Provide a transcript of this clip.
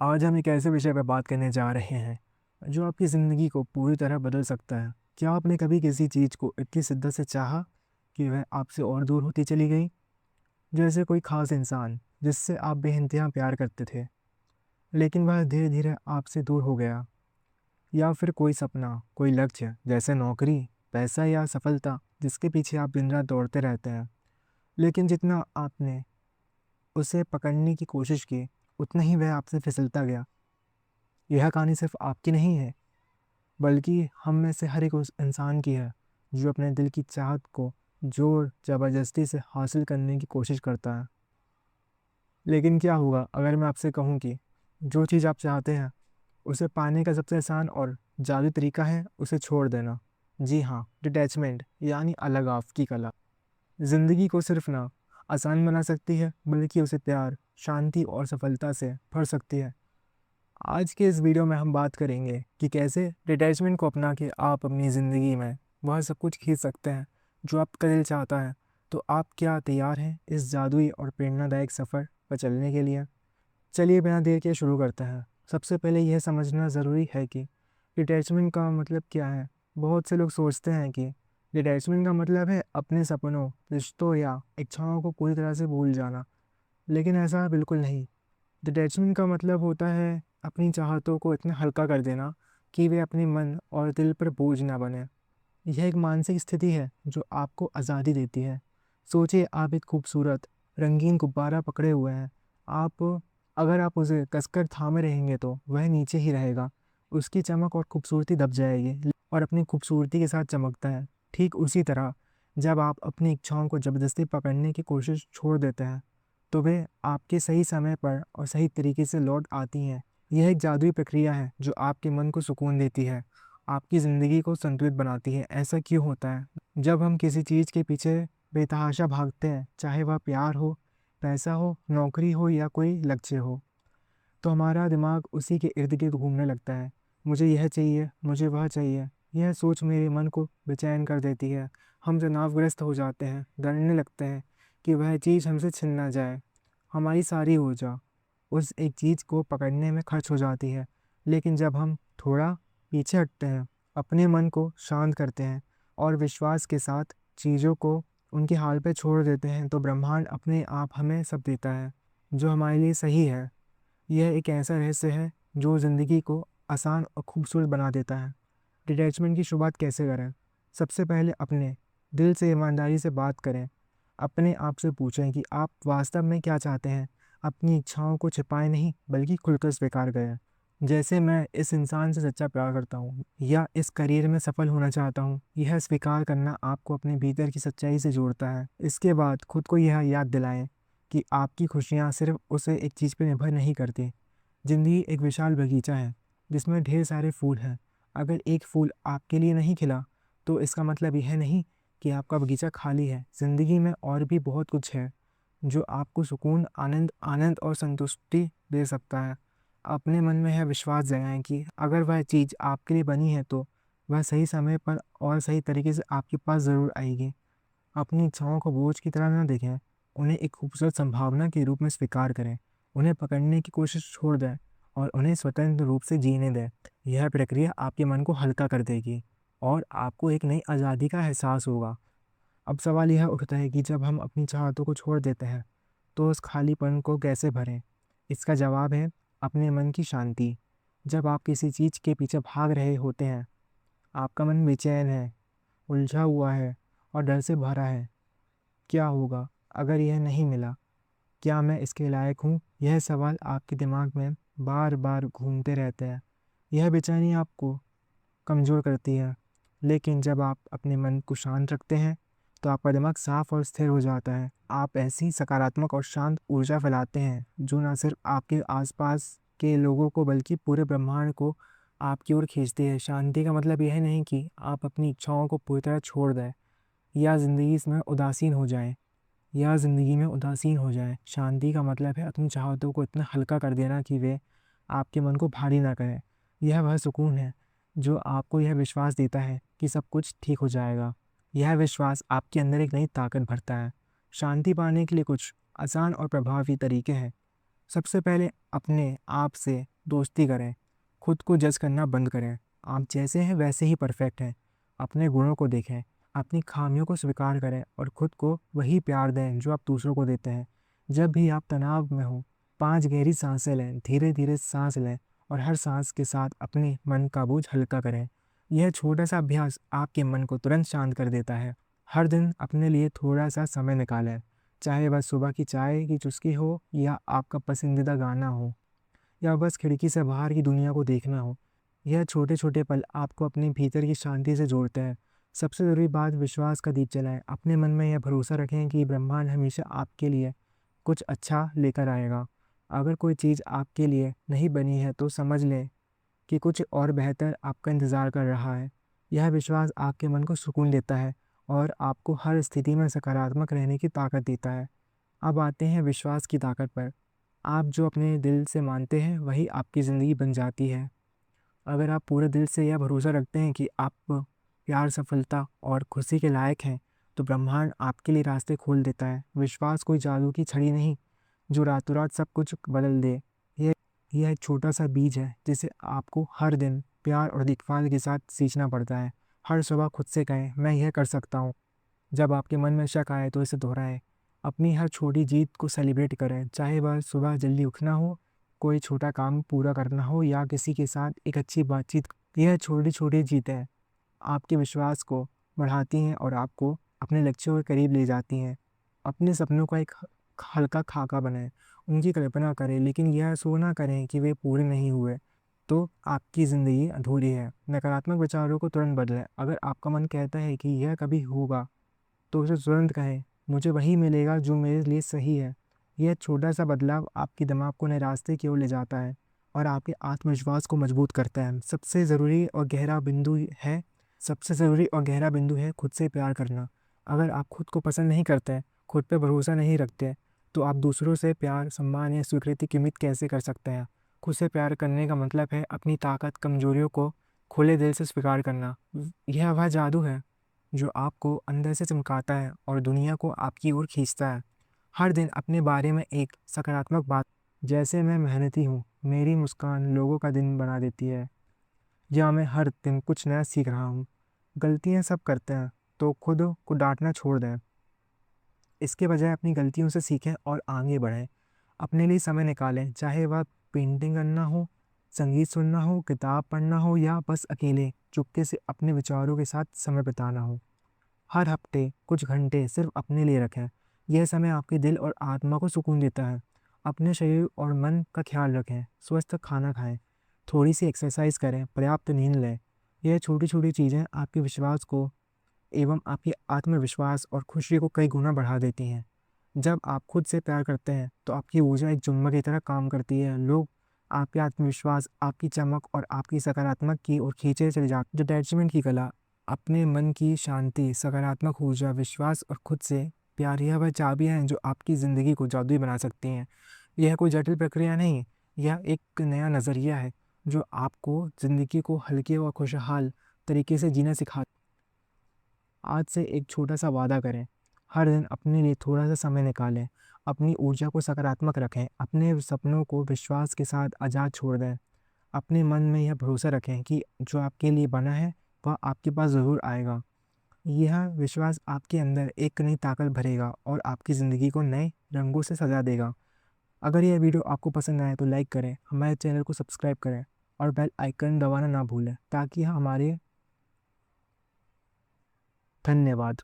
आज हम एक ऐसे विषय पर बात करने जा रहे हैं जो आपकी ज़िंदगी को पूरी तरह बदल सकता है। क्या आपने कभी किसी चीज़ को इतनी शिद्दत से चाहा कि वह आपसे और दूर होती चली गई? जैसे कोई खास इंसान जिससे आप बेइंतहा प्यार करते थे, लेकिन वह धीरे-धीरे आपसे दूर हो गया। या फिर कोई सपना, कोई लक्ष्य जैसे नौकरी, पैसा या सफलता जिसके पीछे आप दिन-रात दौड़ते रहते हैं, लेकिन जितना आपने उसे पकड़ने की कोशिश की, उतना ही वह आपसे फिसलता गया। यह कहानी सिर्फ आपकी नहीं है, बल्कि हम में से हर एक उस इंसान की है जो अपने दिल की चाहत को जोर ज़बरदस्ती से हासिल करने की कोशिश करता है। लेकिन क्या होगा अगर मैं आपसे कहूँ कि जो चीज़ आप चाहते हैं उसे पाने का सबसे आसान और जादुई तरीका है उसे छोड़ देना। जी हाँ, डिटैचमेंट यानी अलगाव की कला ज़िंदगी को सिर्फ ना आसान बना सकती है, बल्कि उसे प्यार, शांति और सफलता से भर सकती है। आज के इस वीडियो में हम बात करेंगे कि कैसे डिटैचमेंट को अपना के आप अपनी ज़िंदगी में वह सब कुछ खींच सकते हैं जो आपका दिल चाहता है। तो आप क्या तैयार हैं इस जादुई और प्रेरणादायक सफ़र पर चलने के लिए? चलिए बिना देर के शुरू करते हैं। सबसे पहले यह समझना ज़रूरी है कि डिटैचमेंट का मतलब क्या है। बहुत से लोग सोचते हैं कि डिटैचमेंट का मतलब है अपने सपनों, रिश्तों या इच्छाओं को पूरी तरह से भूल जाना, लेकिन ऐसा बिल्कुल नहीं। डिटैचमेंट का मतलब होता है अपनी चाहतों को इतना हल्का कर देना कि वे अपने मन और दिल पर बोझ ना बने। यह एक मानसिक स्थिति है जो आपको आज़ादी देती है। सोचिए आप एक खूबसूरत रंगीन गुब्बारा पकड़े हुए हैं। आप अगर आप उसे कसकर थामे रहेंगे तो वह नीचे ही रहेगा। उसकी चमक और खूबसूरती दब जाएगी और अपनी खूबसूरती के साथ चमकता है। ठीक उसी तरह जब आप अपनी इच्छाओं को ज़बरदस्ती पकड़ने की कोशिश छोड़ देते हैं तो वे आपके सही समय पर और सही तरीके से लौट आती हैं। यह एक जादुई प्रक्रिया है जो आपके मन को सुकून देती है, आपकी ज़िंदगी को संतुलित बनाती है। ऐसा क्यों होता है? जब हम किसी चीज़ के पीछे बेतहाशा भागते हैं, चाहे वह प्यार हो, पैसा हो, नौकरी हो या कोई लक्ष्य हो, तो हमारा दिमाग उसी के इर्द-गिर्द घूमने लगता है। मुझे यह चाहिए, मुझे वह चाहिए। यह सोच मेरे मन को बेचैन कर देती है। हम तनावग्रस्त हो जाते हैं, डरने लगते हैं कि वह चीज़ हमसे छिन ना जाए। हमारी सारी ऊर्जा उस एक चीज़ को पकड़ने में खर्च हो जाती है। लेकिन जब हम थोड़ा पीछे हटते हैं, अपने मन को शांत करते हैं और विश्वास के साथ चीज़ों को उनके हाल पे छोड़ देते हैं, तो ब्रह्मांड अपने आप हमें सब देता है, जो हमारे लिए सही है। यह एक ऐसा रहस्य है जो ज़िंदगी को आसान और खूबसूरत बना देता है। डिटैचमेंट की शुरुआत कैसे करें? सबसे पहले अपने दिल से ईमानदारी से बात करें। अपने आप से पूछें कि आप वास्तव में क्या चाहते हैं। अपनी इच्छाओं को छिपाएं नहीं, बल्कि खुलकर स्वीकार करें। जैसे मैं इस इंसान से सच्चा प्यार करता हूँ या इस करियर में सफल होना चाहता हूँ। यह स्वीकार करना आपको अपने भीतर की सच्चाई से जोड़ता है। इसके बाद खुद को यह याद दिलाएं कि आपकी खुशियाँ सिर्फ उसे एक चीज़ पर निर्भर नहीं करती। ज़िंदगी एक विशाल बगीचा है जिसमें ढेर सारे फूल हैं। अगर एक फूल आपके लिए नहीं खिला तो इसका मतलब यह नहीं कि आपका बगीचा खाली है। ज़िंदगी में और भी बहुत कुछ है जो आपको सुकून, आनंद आनंद और संतुष्टि दे सकता है। अपने मन में यह विश्वास जगाएं कि अगर वह चीज़ आपके लिए बनी है तो वह सही समय पर और सही तरीके से आपके पास ज़रूर आएगी। अपनी इच्छाओं को बोझ की तरह न देखें, उन्हें एक खूबसूरत संभावना के रूप में स्वीकार करें। उन्हें पकड़ने की कोशिश छोड़ दें और उन्हें स्वतंत्र रूप से जीने दें। यह प्रक्रिया आपके मन को हल्का कर देगी और आपको एक नई आज़ादी का एहसास होगा। अब सवाल यह उठता है कि जब हम अपनी चाहतों को छोड़ देते हैं, तो उस खालीपन को कैसे भरें? इसका जवाब है अपने मन की शांति। जब आप किसी चीज़ के पीछे भाग रहे होते हैं, आपका मन बेचैन है, उलझा हुआ है और डर से भरा है। क्या होगा अगर यह नहीं मिला? क्या मैं इसके लायक हूँ? यह सवाल आपके दिमाग में बार बार घूमते रहते हैं। यह बेचैनी आपको कमज़ोर करती है, लेकिन जब आप अपने मन को शांत रखते हैं तो आपका दिमाग साफ और स्थिर हो जाता है। आप ऐसी सकारात्मक और शांत ऊर्जा फैलाते हैं जो न सिर्फ आपके आसपास के लोगों को बल्कि पूरे ब्रह्मांड को आपकी ओर खींचती है। शांति का मतलब यह नहीं कि आप अपनी इच्छाओं को पूरी तरह छोड़ दें या ज़िंदगी में उदासीन हो जाए। शांति का मतलब है अपनी चाहतों को इतना हल्का कर देना कि वे आपके मन को भारी ना करें। यह वह सुकून है जो आपको यह विश्वास देता है कि सब कुछ ठीक हो जाएगा। यह विश्वास आपके अंदर एक नई ताकत भरता है। शांति पाने के लिए कुछ आसान और प्रभावी तरीके हैं। सबसे पहले अपने आप से दोस्ती करें, खुद को जज करना बंद करें। आप जैसे हैं वैसे ही परफेक्ट हैं। अपने गुणों को देखें, अपनी खामियों को स्वीकार करें और खुद को वही प्यार दें जो आप दूसरों को देते हैं। जब भी आप तनाव में हो, 5 गहरी सांसें लें, धीरे धीरे सांस लें और हर सांस के साथ अपने मन का बोझ हल्का करें। यह छोटा सा अभ्यास आपके मन को तुरंत शांत कर देता है। हर दिन अपने लिए थोड़ा सा समय निकालें, चाहे वह सुबह की चाय की चुस्की हो या आपका पसंदीदा गाना हो या बस खिड़की से बाहर की दुनिया को देखना हो। यह छोटे छोटे पल आपको अपने भीतर की शांति से जोड़ते हैं। सबसे ज़रूरी बात, विश्वास का दीप जलाएं। अपने मन में यह भरोसा रखें कि ब्रह्मांड हमेशा आपके लिए कुछ अच्छा लेकर आएगा। अगर कोई चीज़ आपके लिए नहीं बनी है तो समझ लें कि कुछ और बेहतर आपका इंतज़ार कर रहा है। यह विश्वास आपके मन को सुकून देता है और आपको हर स्थिति में सकारात्मक रहने की ताकत देता है। अब आते हैं विश्वास की ताकत पर। आप जो अपने दिल से मानते हैं वही आपकी ज़िंदगी बन जाती है। अगर आप पूरे दिल से यह भरोसा रखते हैं कि आप प्यार, सफलता और खुशी के लायक हैं, तो ब्रह्मांड आपके लिए रास्ते खोल देता है। विश्वास कोई जादू की छड़ी नहीं जो रातों रात सब कुछ बदल दे। यह यह एक छोटा सा बीज है जिसे आपको हर दिन प्यार और देखभाल के साथ सींचना पड़ता है। हर सुबह खुद से कहें, मैं यह कर सकता हूँ। जब आपके मन में शक आए तो इसे दोहराएं। अपनी हर छोटी जीत को सेलिब्रेट करें, चाहे वह सुबह जल्दी उठना हो, कोई छोटा काम पूरा करना हो या किसी के साथ एक अच्छी बातचीत। यह छोटी छोटी जीतें आपके विश्वास को बढ़ाती हैं और आपको अपने लक्ष्यों के करीब ले जाती हैं। अपने सपनों का एक हल्का खाका बनाएं, उनकी कल्पना करें, लेकिन यह सो ना करें कि वे पूरे नहीं हुए तो आपकी ज़िंदगी अधूरी है। नकारात्मक विचारों को तुरंत बदलें। अगर आपका मन कहता है कि यह कभी होगा, तो उसे तुरंत कहें, मुझे वही मिलेगा जो मेरे लिए सही है। यह छोटा सा बदलाव आपके दिमाग को नए रास्ते की ओर ले जाता है और आपके आत्मविश्वास को मजबूत करता है। सबसे ज़रूरी और गहरा बिंदु है खुद से प्यार करना। अगर आप खुद को पसंद नहीं करते, खुद पे भरोसा नहीं रखते, तो आप दूसरों से प्यार, सम्मान या स्वीकृति की उम्मीद कैसे कर सकते हैं। खुद से प्यार करने का मतलब है अपनी ताकत, कमजोरियों को खुले दिल से स्वीकार करना। यह वह जादू है जो आपको अंदर से चमकाता है और दुनिया को आपकी ओर खींचता है। हर दिन अपने बारे में एक सकारात्मक बात, जैसे मैं मेहनती हूँ, मेरी मुस्कान लोगों का दिन बना देती है, या मैं हर दिन कुछ नया सीख रहा हूँ। गलतियाँ सब करते हैं, तो खुद को डांटना छोड़ दें। इसके बजाय अपनी गलतियों से सीखें और आगे बढ़ें। अपने लिए समय निकालें, चाहे वह पेंटिंग करना हो, संगीत सुनना हो, किताब पढ़ना हो या बस अकेले चुपके से अपने विचारों के साथ समय बिताना हो। हर हफ्ते कुछ घंटे सिर्फ अपने लिए रखें। यह समय आपके दिल और आत्मा को सुकून देता है। अपने शरीर और मन का ख्याल रखें, स्वस्थ खाना खाएं, थोड़ी सी एक्सरसाइज करें, पर्याप्त नींद लें। यह छोटी छोटी चीज़ें आपके विश्वास को एवं आपके आत्मविश्वास और खुशी को कई गुना बढ़ा देती हैं। जब आप खुद से प्यार करते हैं तो आपकी ऊर्जा एक चुम्बक की तरह काम करती है। लोग आपके आत्मविश्वास, आपकी चमक और आपकी सकारात्मक की ओर खींचे चले जाते। डिटैचमेंट की कला, अपने मन की शांति, सकारात्मक ऊर्जा, विश्वास और खुद से प्यार, यह वह चाबियाँ हैं जो आपकी ज़िंदगी को जादुई बना सकती हैं। यह कोई जटिल प्रक्रिया नहीं, यह एक नया नज़रिया है जो आपको ज़िंदगी को हल्के और खुशहाल तरीके से जीना सिखा। आज से एक छोटा सा वादा करें, हर दिन अपने लिए थोड़ा सा समय निकालें, अपनी ऊर्जा को सकारात्मक रखें, अपने सपनों को विश्वास के साथ आज़ाद छोड़ दें। अपने मन में यह भरोसा रखें कि जो आपके लिए बना है वह आपके पास ज़रूर आएगा। यह विश्वास आपके अंदर एक नई ताकत भरेगा और आपकी ज़िंदगी को नए रंगों से सजा देगा। अगर यह वीडियो आपको पसंद आए तो लाइक करें, हमारे चैनल को सब्सक्राइब करें और बेल आइकन दबाना ना भूलें ताकि हमारे। धन्यवाद।